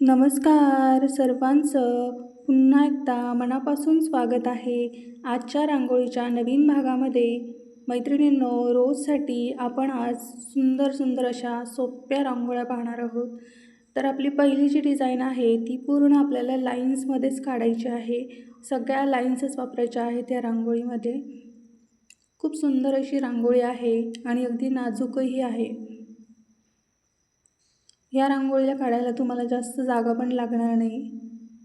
नमस्कार सर्वांचं पुन्हा एकदा मनापासून स्वागत आहे. आजच्या रांगोळीच्या नवीन भागामध्ये मैत्रिणींनो, रोजसाठी आपण आज सुंदर सुंदर अशा सोप्या रांगोळ्या पाहणार आहोत. तर आपली पहिली जी डिझाईन आहे ती पूर्ण आपल्याला लाईन्समध्येच काढायची आहे. सगळ्या लाईन्सच वापरायच्या आहेत या रांगोळीमध्ये. खूप सुंदर अशी रांगोळी आहे आणि अगदी नाजूकही आहे. या रांगोळीला काढायला तुम्हाला जास्त जागा पण लागणार नाही.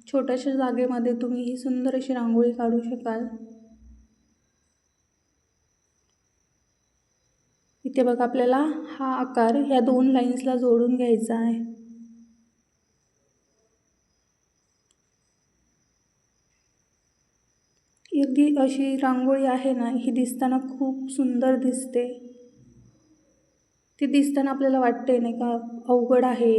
छोट्याशा जागेमध्ये तुम्ही ही सुंदर अशी रांगोळी काढू शकाल. इथे बघा, आपल्याला हा आकार ह्या दोन लाईन्सला जोडून घ्यायचा आहे. अगदी अशी रांगोळी आहे ना, ही दिसताना खूप सुंदर दिसते. ती दिसताना आपल्याला वाटते नाही का अवघड आहे,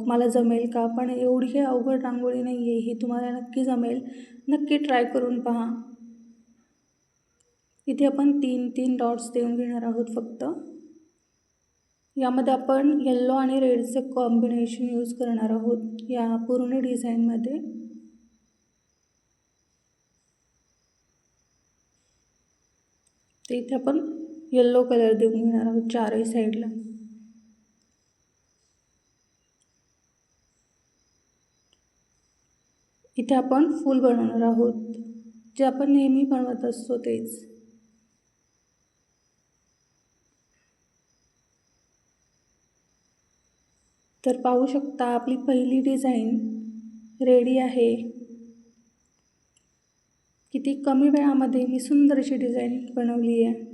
मला जमेल का? पण एवढी काही अवघड रांगोळी नाही आहे, ही तुम्हाला नक्की जमेल. नक्की ट्राय करून पहा. इथे आपण 3-3 डॉट्स देऊन घेणार आहोत फक्त. यामध्ये आपण येलो आणि रेडचं कॉम्बिनेशन यूज करणार आहोत या पूर्ण डिझाईनमध्ये. तर इथे आपण येलो कलर देऊन घेणार आहोत चारही साईडला. इथे आपण फूल बनवणार आहोत, जे आपण नेहमी बनवत असतो तेच. तर पाहू शकता, आपली पहिली डिझाईन रेडी आहे. किती कमी वेळामध्ये मी सुंदर अशी डिझाईन बनवली आहे.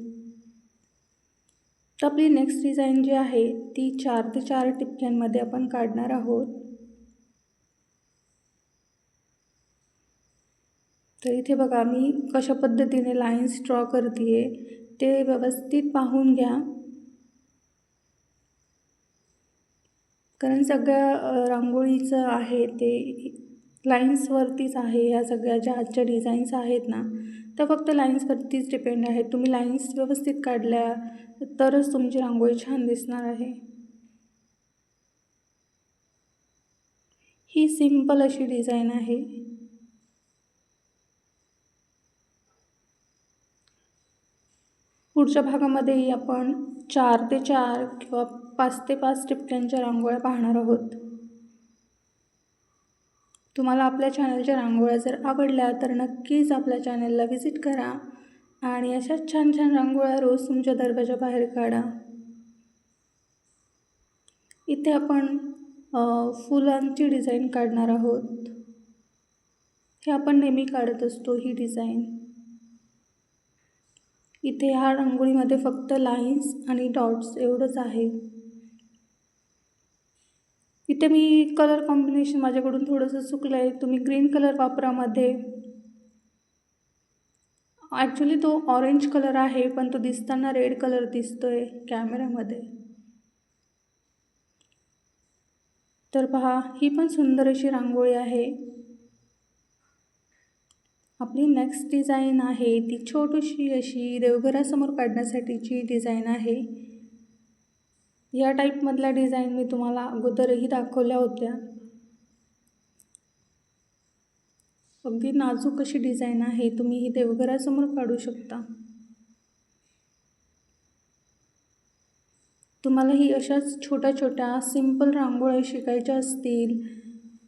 तर आपली नेक्स्ट डिझाईन जी आहे ती 4 ते 4 टिपक्यांमध्ये आपण काढणार आहोत. तर इथे बघा, मी कशा पद्धतीने लाईन्स ड्रॉ करते ते व्यवस्थित पाहून घ्या, कारण सगळ्या रांगोळीचं आहे ते लाईन्सवरतीच आहे. ह्या सगळ्या ज्या आजच्या डिझाईन्स आहेत ना, त्या फक्त लाईन्सवरतीच डिपेंड आहेत. तुम्ही लाईन्स व्यवस्थित काढल्या तरच तुमची रांगोळी छान दिसणार आहे. ही सिंपल अशी डिझाईन आहे. पुढच्या भागामध्ये आपण 4 ते 4 किंवा 5 ते 5 टिपक्यांच्या रांगोळ्या पाहणार आहोत. तुम्हाला आपल्या चॅनलच्या रांगोळ्या जर आवडल्या तर नक्कीच आपल्या चॅनलला व्हिजिट करा आणि अशाच छान छान रांगोळ्या रोज तुमच्या दरवाजाबाहेर काढा. इथे आपण फुलांची डिझाईन काढणार आहोत. हे आपण नेहमी काढत असतो ही डिझाईन. इथे ह्या रांगोळीमध्ये फक्त लाईन्स आणि डॉट्स एवढंच आहे. इथे मी कलर कॉम्बिनेशन माझ्याकडून थोडंसं चुकलं आहे. तुम्ही ग्रीन कलर वापरामध्ये. ॲक्च्युली तो ऑरेंज कलर आहे, पण तो दिसताना रेड कलर दिसतोय कॅमेऱ्यामध्ये. तर पहा, ही पण सुंदर अशी रांगोळी आहे. आपली नेक्स्ट डिझाईन आहे ती छोटीशी अशी देवघरासमोर काढण्यासाठीची डिझाईन आहे. या टाईपमधल्या डिझाईन मी तुम्हाला अगोदरही दाखवल्या होत्या. अगदी नाजूक अशी डिझाईन आहे. तुम्ही ही देवघरासमोर काढू शकता. तुम्हाला ही अशाच छोट्या छोट्या सिंपल रांगोळ्या शिकायच्या असतील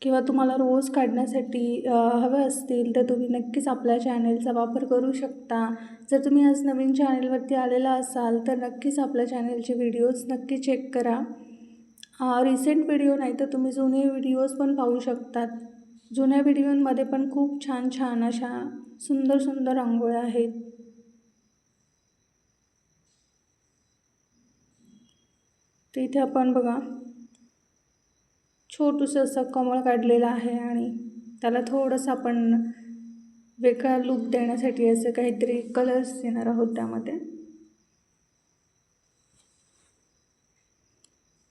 किंवा तुम्हाला रोज काढण्यासाठी हव्या असतील तर तुम्ही नक्कीच आपल्या चॅनलचा वापर करू शकता. जर तुम्ही आज नवीन चॅनलवरती आलेला असाल तर नक्कीच आपल्या चॅनलचे व्हिडिओज नक्की चेक करा. रिसेंट व्हिडिओ नाही तर तुम्ही जुने व्हिडिओज पण पाहू शकतात. जुन्या व्हिडिओंमध्ये पण खूप छान छान अशा सुंदर सुंदर रांगोळ्या आहेत. तर इथे आपण बघा, छोटूसं असं कमळ काढलेलं आहे आणि त्याला थोडंसं आपण वेगळा लुक देण्यासाठी असं काहीतरी कलर्स देणार आहोत त्यामध्ये.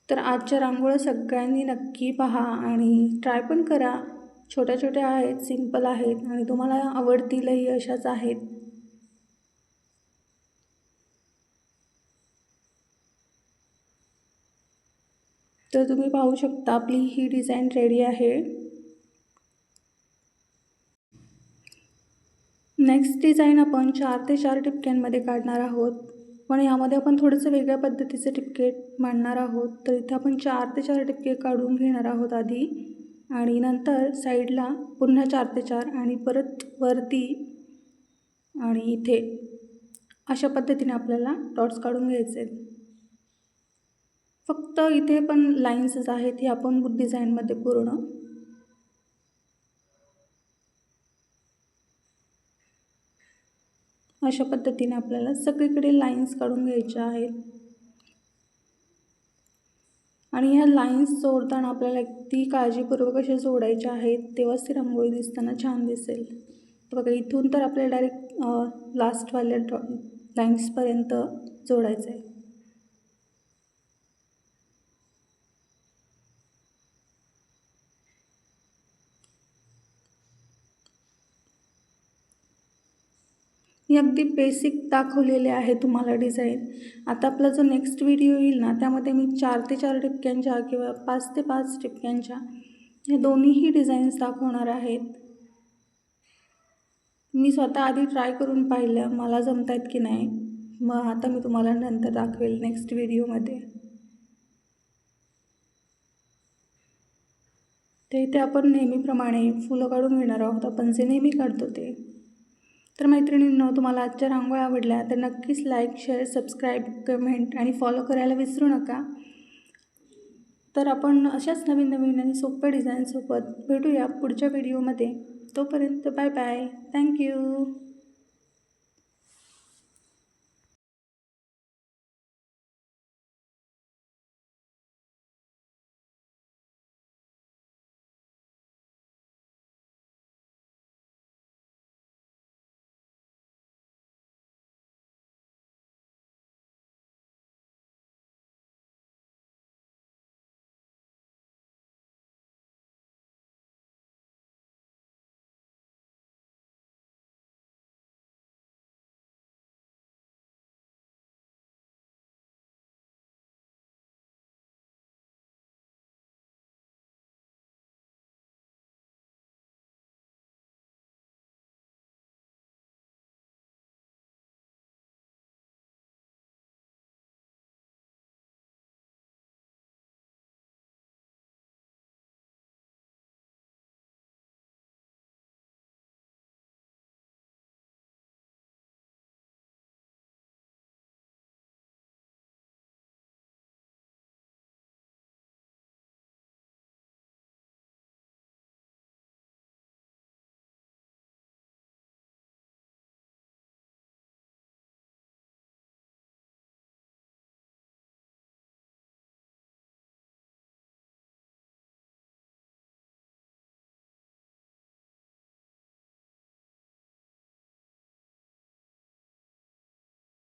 तर आजच्या रांगोळ्या सगळ्यांनी नक्की पहा आणि ट्राय पण करा. छोट्या छोट्या आहेत, सिंपल आहेत आणि तुम्हाला आवडतीलही अशाच आहेत. तर तुम्ही पाहू शकता आपली ही डिझाईन रेडी आहे। नेक्स्ट डिझाईन आपण 4 ते 4 ठिपक्यांमध्ये काढणार आहोत, पण यामध्ये आपण थोडंसं वेगळ्या पद्धतीचे ठिपके मांडणार आहोत। तर इथे आपण 4 ते 4 ठिपके काढून घेणार आहोत आधी, आणि नंतर साईडला पुन्हा 4 ते 4 आणि परत वरती आणि इथे अशा पद्धतीने आपल्याला डॉट्स काढून घ्यायचे आहेत। फक्त इथे पण लाईन्सच आहेत, ही आपण डिझाईनमध्ये पूर्ण अशा पद्धतीने आपल्याला सगळीकडे लाईन्स काढून घ्यायच्या आहेत। आणि ह्या लाईन्स जोडताना आपल्याला अगदी काळजीपूर्वक अशा जोडायच्या आहेत, तेव्हाच ती रांगोळी दिसताना छान दिसेल। बघा इथून तर आपल्याला डायरेक्ट लास्टवाल्या लाईन्सपर्यंत जोडायचं आहे। ही अगदी बेसिक दाखवलेले आहे तुम्हाला डिझाईन। आता आपला जो नेक्स्ट व्हिडिओ येईल ना, त्यामध्ये मी 4 ते 4 ठिपक्यांच्या किंवा 5 ते 5 ठिपक्यांच्या या दोन्हीही डिझाईन्स दाखवणार आहेत। मी स्वतः आधी ट्राय करून पाहिलं मला जमत आहेत की नाही, मग आता मी तुम्हाला नंतर दाखवेल नेक्स्ट व्हिडिओमध्ये। ते इथे आपण नेहमीप्रमाणे फुलं काढून घेणार आहोत, आपण जे नेहमी काढतो ते। तर मैत्रिणींनो, तुम्हाला आजच्या रांगोळ्या आवडल्या तर नक्कीच लाईक, शेअर, सबस्क्राईब, कमेंट आणि फॉलो करायला विसरू नका। तर आपण अशाच नवीन नवीन आणि सोप्या डिझाईनसोबत भेटूया पुढच्या व्हिडिओमध्ये। तोपर्यंत बाय बाय, थँक्यू।